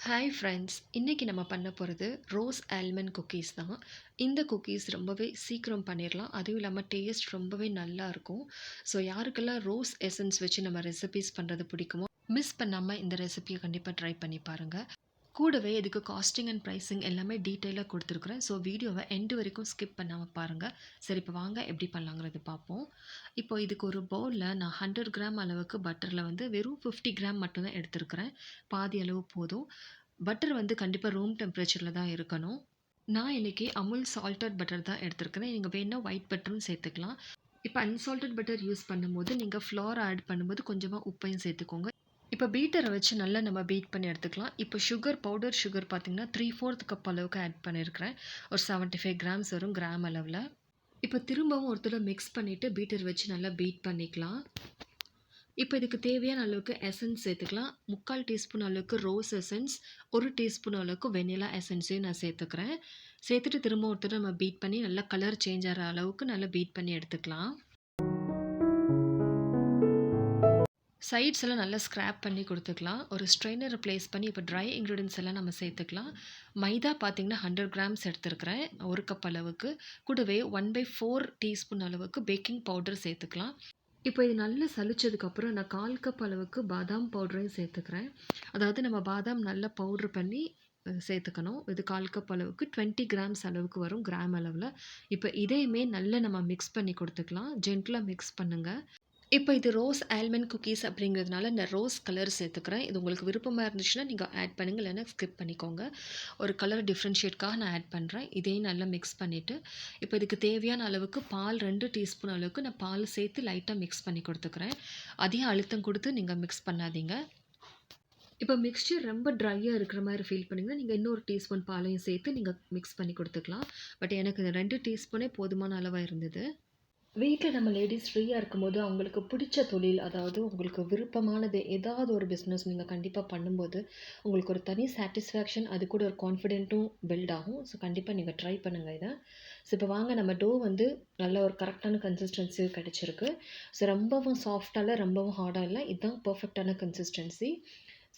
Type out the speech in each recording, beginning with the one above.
Hi friends, இன்னைக்கு நம்ம பண்ண போகிறது ரோஸ் ஆல்மண்ட் குக்கீஸ் தான். இந்த குக்கீஸ் ரொம்பவே சீக்கிரம் பண்ணிடலாம். அதுவும் இல்லாமல் டேஸ்ட் ரொம்பவே நல்லா இருக்கும். ஸோ யாருக்கெல்லாம் ரோஸ் எசன்ஸ் வச்சு நம்ம ரெசிபீஸ் பண்ணுறது பிடிக்குமோ மிஸ் பண்ணாமல் இந்த ரெசிபியை கண்டிப்பாக ட்ரை பண்ணி பாருங்கள். கூடவே இதுக்கு காஸ்டிங் அண்ட் ப்ரைஸிங் எல்லாமே டீட்டெயிலாக கொடுத்துருக்குறேன். ஸோ வீடியோவை எண்டு வரைக்கும் ஸ்கிப் பண்ணாமல் பாருங்கள். சரி, இப்போ வாங்க எப்படி பண்ணலாங்கிறது பார்ப்போம். இப்போ இதுக்கு ஒரு பவுலில் நான் 100 கிராம் அளவுக்கு பட்டரில் வெறும் 50 கிராம் மட்டும்தான் எடுத்திருக்கிறேன். பாதி அளவு போதும். பட்டர் கண்டிப்பாக ரூம் டெம்பரேச்சரில் தான் இருக்கணும். நான் இன்றைக்கி அமுல் சால்டட் பட்டர் தான் எடுத்திருக்கிறேன். நீங்கள் வேணால் ஒயிட் பட்டரும் சேர்த்துக்கலாம். இப்போ அன்சால்டட் பட்டர் யூஸ் பண்ணும்போது நீங்கள் ஃப்ளோர் ஆட் பண்ணும்போது கொஞ்சமாக உப்பையும் சேர்த்துக்கோங்க. இப்போ பீட்டரை வச்சு நல்லா நம்ம பீட் பண்ணி எடுத்துக்கலாம். இப்போ பவுடர் சுகர் பார்த்திங்கன்னா 3/4 கப் அளவுக்கு ஆட் பண்ணியிருக்கிறேன். ஒரு 75 கிராம்ஸ் வரும் கிராம் அளவில். இப்போ திரும்பவும் ஒரு தடவை மிக்ஸ் பண்ணிவிட்டு பீட்டர் வச்சு நல்லா பீட் பண்ணிக்கலாம். இப்போ இதுக்கு தேவையான அளவுக்கு எசன்ஸ் சேர்த்துக்கலாம். 3/4 டீஸ்பூன் அளவுக்கு ரோஸ் எசன்ஸ், 1 டீஸ்பூன் அளவுக்கு வெனிலா எசன்ஸையும் நான் சேர்த்துக்கிறேன். சேர்த்துட்டு திரும்ப ஒரு தடவை நம்ம பீட் பண்ணி நல்லா கலர் சேஞ்ச் ஆகிற அளவுக்கு நல்லா பீட் பண்ணி எடுத்துக்கலாம். சைட்ஸ் எல்லாம் நல்லா ஸ்க்ராப் பண்ணி கொடுத்துக்கலாம். ஒரு ஸ்ட்ரெயினரை ப்ளேஸ் பண்ணி இப்போ ட்ரை இன்க்ரீடியன்ஸ் எல்லாம் நம்ம சேர்த்துக்கலாம். மைதா பார்த்திங்கன்னா 100 கிராம்ஸ் எடுத்துருக்கிறேன், 1 கப் அளவுக்கு. கூடவே 1/4 டீஸ்பூன் அளவுக்கு பேக்கிங் பவுடர் சேர்த்துக்கலாம். இப்போ இது நல்லா சலிச்சதுக்கப்புறம் நான் 1/4 கப் அளவுக்கு பாதாம் பவுடரையும் சேர்த்துக்கிறேன். அதாவது நம்ம பாதாம் நல்லா பவுட்ரு பண்ணி சேர்த்துக்கணும். இது 1/4 கப் அளவுக்கு 20 கிராம்ஸ் அளவுக்கு வரும் கிராம் அளவில். இப்போ இதையுமே நல்லா நம்ம மிக்ஸ் பண்ணி கொடுத்துக்கலாம். ஜென்டிலாக மிக்ஸ் பண்ணுங்கள். இப்போ இது ரோஸ் ஆல்மண்ட் குக்கீஸ் அப்படிங்கிறதுனால நான் ரோஸ் கலர் சேர்த்துக்கிறேன். இது உங்களுக்கு விருப்பமாக இருந்துச்சுன்னா நீங்கள் ஆட் பண்ணுங்கள், இல்லைன்னா ஸ்கிப் பண்ணிக்கோங்க. ஒரு கலர் டிஃப்ரென்ஷியேட்காக நான் ஆட் பண்ணுறேன். இதையும் நல்லா மிக்ஸ் பண்ணிவிட்டு இப்போ இதுக்கு தேவையான அளவுக்கு பால் 2 டீஸ்பூன் அளவுக்கு நான் பால் சேர்த்து லைட்டாக மிக்ஸ் பண்ணி கொடுத்துக்கிறேன். அதையும் அழுத்தம் கொடுத்து நீங்கள் மிக்ஸ் பண்ணாதீங்க. இப்போ மிக்ஸ்சர் ரொம்ப ட்ரையாக இருக்கிற மாதிரி ஃபீல் பண்ணிங்கன்னா நீங்கள் இன்னொரு டீஸ்பூன் பாலையும் சேர்த்து நீங்கள் மிக்ஸ் பண்ணி கொடுத்துக்கலாம். பட் எனக்கு இந்த 2 டீஸ்பூனே போதுமான அளவாக இருந்தது. வீட்டில் நம்ம லேடீஸ் ஃப்ரீயாக இருக்கும்போது அவங்களுக்கு பிடிச்ச தொழில், அதாவது உங்களுக்கு விருப்பமானது ஏதாவது ஒரு பிஸ்னஸ் நீங்கள் கண்டிப்பாக பண்ணும்போது உங்களுக்கு ஒரு தனி சாட்டிஸ்ஃபேக்ஷன், அது கூட ஒரு கான்ஃபிடென்ட்டும் பில்ட் ஆகும். ஸோ கண்டிப்பாக நீங்கள் ட்ரை பண்ணுங்கள் இதை. ஸோ இப்போ வாங்க, நம்ம டோ நல்ல ஒரு கரெக்டான கன்சிஸ்டன்சி கிடச்சிருக்கு. ஸோ ரொம்பவும் சாஃப்டாக இல்லை, ரொம்பவும் ஹார்டாக இல்லை, இதுதான் பர்ஃபெக்டான கன்சிஸ்டன்சி.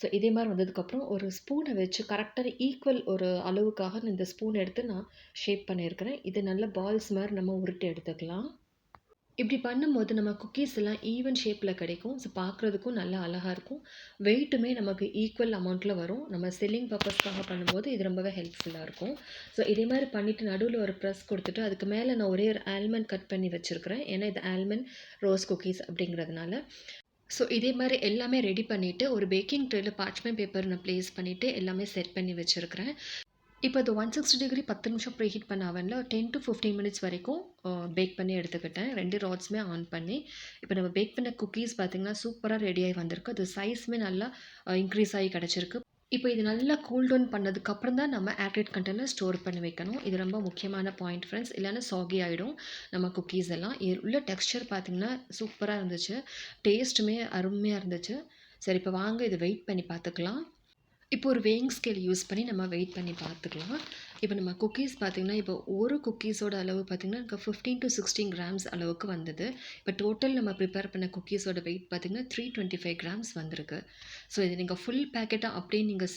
ஸோ இதே மாதிரி வந்ததுக்கப்புறம் ஒரு ஸ்பூனை வச்சு கரெக்டான ஈக்குவல் ஒரு அளவுக்காக இந்த ஸ்பூன் எடுத்து நான் ஷேப் பண்ணியிருக்கிறேன். இது நல்ல பால்ஸ் மாதிரி நம்ம உருட்டி எடுத்துக்கலாம். இப்படி பண்ணும்போது நம்ம குக்கீஸ் எல்லாம் ஈவன் ஷேப்பில் கிடைக்கும். ஸோ பார்க்குறதுக்கும் நல்லா அழகாக இருக்கும். வெயிட்டுமே நமக்கு ஈக்குவல் அமௌண்ட்டில் வரும். நம்ம செல்லிங் பர்பஸ்க்காக பண்ணும்போது இது ரொம்பவே ஹெல்ப்ஃபுல்லாக இருக்கும். ஸோ இதே மாதிரி பண்ணிவிட்டு நடுவில் ஒரு ப்ரெஸ் கொடுத்துட்டு அதுக்கு மேலே நான் ஒரே ஒரு ஆல்மண்ட் கட் பண்ணி வச்சுருக்கிறேன். ஏன்னா இது ஆல்மண்ட் ரோஸ் குக்கீஸ் அப்படிங்கிறதுனால. ஸோ இதே மாதிரி எல்லாமே ரெடி பண்ணிவிட்டு ஒரு பேக்கிங் ட்ரேயில் பார்ச்மெண்ட் பேப்பர் நான் ப்ளேஸ் பண்ணிவிட்டு எல்லாமே செட் பண்ணி வச்சுருக்கிறேன். இப்போ இது 160 டிகிரி 10 நிமிஷம் ப்ரீ ஹீட் பண்ண அவனில் 10 to 15 மினிட்ஸ் வரைக்கும் பேக் பண்ணி எடுத்துக்கிட்டேன். 2 ராட்ஸுமே ஆன் பண்ணி. இப்போ நம்ம பேக் பண்ண குக்கீஸ் பார்த்திங்கன்னா சூப்பராக ரெடியாகி வந்திருக்கு. அது சைஸுமே நல்லா இன்க்ரீஸ் ஆகி கிடச்சிருக்கு. இப்போ இது நல்லா கூல் டவுன் பண்ணதுக்கப்புறம் தான் நம்ம ஏர்டைட் கண்டெய்னர் ஸ்டோர் பண்ணி வைக்கணும். இது ரொம்ப முக்கியமான பாயிண்ட் ஃப்ரெண்ட்ஸ். இல்லைன்னா சாகி ஆகிடும் நம்ம குக்கீஸ் எல்லாம். உள்ள டெக்ஸ்சர் பார்த்திங்கன்னா சூப்பராக இருந்துச்சு. டேஸ்ட்டுமே அருமையாக இருந்துச்சு. சரி, இப்போ வாங்க இதை வெயிட் பண்ணி பார்த்துக்கலாம். இப்போ ஒரு வெயிங் ஸ்கேல் யூஸ் பண்ணி நம்ம வெயிட் பண்ணி பார்த்துக்கலாம். இப்போ நம்ம குக்கீஸ் பார்த்திங்கன்னா இப்போ ஒரு குக்கீஸோட அளவு பார்த்திங்கன்னா எனக்கு 15 to 16 கிராம்ஸ் அளவுக்கு வந்தது. இப்போ டோட்டல் நம்ம ப்ரிப்பேர் பண்ண குக்கீஸோட வெயிட் பார்த்திங்கன்னா 325 கிராம்ஸ் வந்திருக்கு. ஸோ இது நீங்கள் ஃபுல் பேக்கெட்டாக அப்படியே நீங்கள்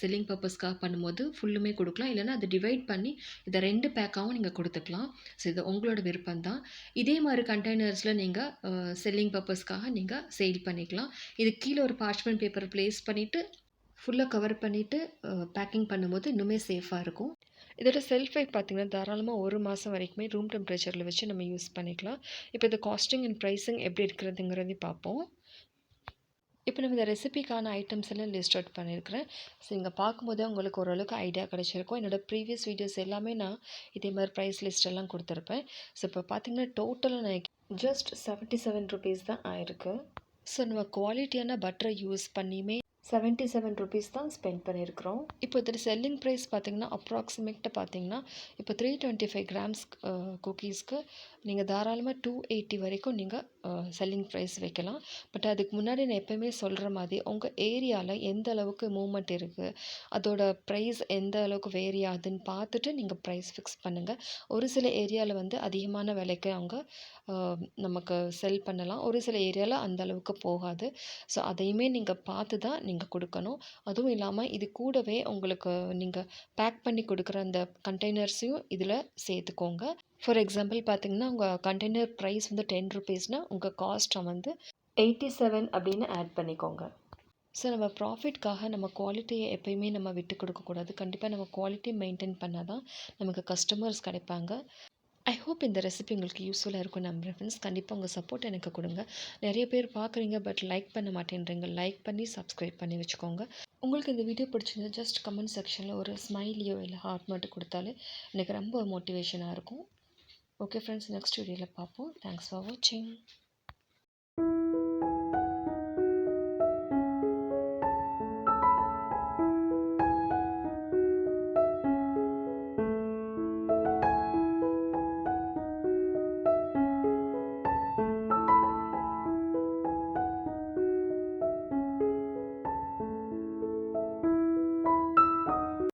செல்லிங் பர்பஸ்க்காக பண்ணும்போது ஃபுல்லுமே கொடுக்கலாம். இல்லைனா அதை டிவைட் பண்ணி இதை 2 பேக்காகவும் நீங்கள் கொடுத்துக்கலாம். ஸோ இது உங்களோட விருப்பம் தான். இதே மாதிரி கண்டெய்னர்ஸில் நீங்கள் செல்லிங் பர்பஸ்க்காக நீங்கள் சேல் பண்ணிக்கலாம். இது கீழே ஒரு பார்ச்மெண்ட் பேப்பர் ப்ளேஸ் பண்ணிவிட்டு ஃபுல்லாக கவர் பண்ணிவிட்டு பேக்கிங் பண்ணும்போது இன்னுமே சேஃபாக இருக்கும். இதோட செல்ஃப் லைஃப் பார்த்திங்கன்னா தாராளமாக 1 மாதம் வரைக்குமே ரூம் டெம்பரேச்சரில் வச்சு நம்ம யூஸ் பண்ணிக்கலாம். இப்போ இது காஸ்டிங் அண்ட் ப்ரைஸிங் எப்படி இருக்கிறதுங்கிறதையும் பார்ப்போம். இப்போ நம்ம இந்த ரெசிபிக்கான ஐட்டம்ஸ் எல்லாம் லிஸ்ட் அவுட் பண்ணியிருக்கிறேன். ஸோ நீங்கள் பார்க்கும்போதே உங்களுக்கு ஓரளவுக்கு ஐடியா கிடச்சிருக்கும். என்னோடய ப்ரீவியஸ் வீடியோஸ் எல்லாமே நான் இதே மாதிரி ப்ரைஸ் லிஸ்ட் எல்லாம் கொடுத்துருப்பேன். ஸோ இப்போ பார்த்திங்கன்னா டோட்டலாக நான் ஜஸ்ட் 77 ருபீஸ் தான் ஆயிருக்கு. ஸோ நம்ம குவாலிட்டியான பட்டரை யூஸ் பண்ணியுமே 77 ருபீஸ் தான் ஸ்பெண்ட் பண்ணியிருக்கிறோம். இப்போ இதோட செல்லிங் ப்ரைஸ் பார்த்திங்கன்னா அப்ராக்சிமேட்டாக பார்த்திங்கன்னா இப்போ 325 கிராம்ஸ் குக்கீஸ்க்கு நீங்க தாராளமா 280 வரைக்கும் நீங்க செல்லிங் ப்ரைஸ் வைக்கலாம். பட் அதுக்கு முன்னாடி நான் எப்பயுமே சொல்ற மாதிரி, உங்க ஏரியால எந்த அளவுக்கு மூவ்மெண்ட் இருக்கு, அதோட ப்ரைஸ் எந்த அளவுக்கு வேரி ஆகுதுன்னு பார்த்துட்டு நீங்க ப்ரைஸ் ஃபிக்ஸ் பண்ணுங்க. ஒரு சில ஏரியால வந்து அதிகமான விலைக்கு அவங்க அ நமக்கு செல் பண்ணலாம். ஒரு சில ஏரியால அந்த அளவுக்கு போகாது. ஸோ அதையுமே நீங்க பார்த்து தான் நீங்க குடுக்கணும். அதுவும் இல்லாம இது கூடவே உங்களுக்கு நீங்க பேக் பண்ணி குடுக்குற அந்த கண்டெய்னர்ஸையும் இதில சேர்த்துக்கோங்க. ஃபார் எக்ஸாம்பிள் பார்த்தீங்கன்னா, உங்க கண்டெய்னர் பிரைஸ் வந்து ₹10 உங்க காஸ்ட்ட வந்து 87 அப்படின்னு ஆட் பண்ணிக்கோங்க. ஸோ நம்ம ப்ராஃபிட்காக நம்ம குவாலிட்டிய எப்பயுமே நம்ம விட்டுக் கொடுக்கக்கூடாது. கண்டிப்பா நம்ம குவாலிட்டி மெயின்டெயின் பண்ணா தான் நமக்கு கஸ்டமர்ஸ் கிடைப்பாங்க. ஐ ஹோப் இந்த ரெசிபி உங்களுக்கு யூஸ்ஃபுல்லா இருக்கும்னு நம்புறேன் ஃப்ரெண்ட்ஸ். கண்டிப்பா உங்க சப்போர்ட் எனக்கு குடுங்க. நெறைய பேர் பார்க்குறீங்க, பட் லைக் பண்ண மாட்டேன்றீங்க. லைக் பண்ணி சப்ஸ்கிரைப் பண்ணி வச்சுக்கோங்க. உங்களுக்கு இந்த வீடியோ பிடிச்சிருந்தா ஜஸ்ட் கமெண்ட் செக்ஷன்ல ஒரு ஸ்மைலியோ இல்ல ஹார்ட் மட்டும் குடுத்தாலே எனக்கு ரொம்ப மோட்டிவேஷனா இருக்கும். ஓகே ஃப்ரெண்ட்ஸ், நெக்ஸ்ட் வீடியோல பார்ப்போம். தேங்க்ஸ் ஃபார் வாட்சிங்.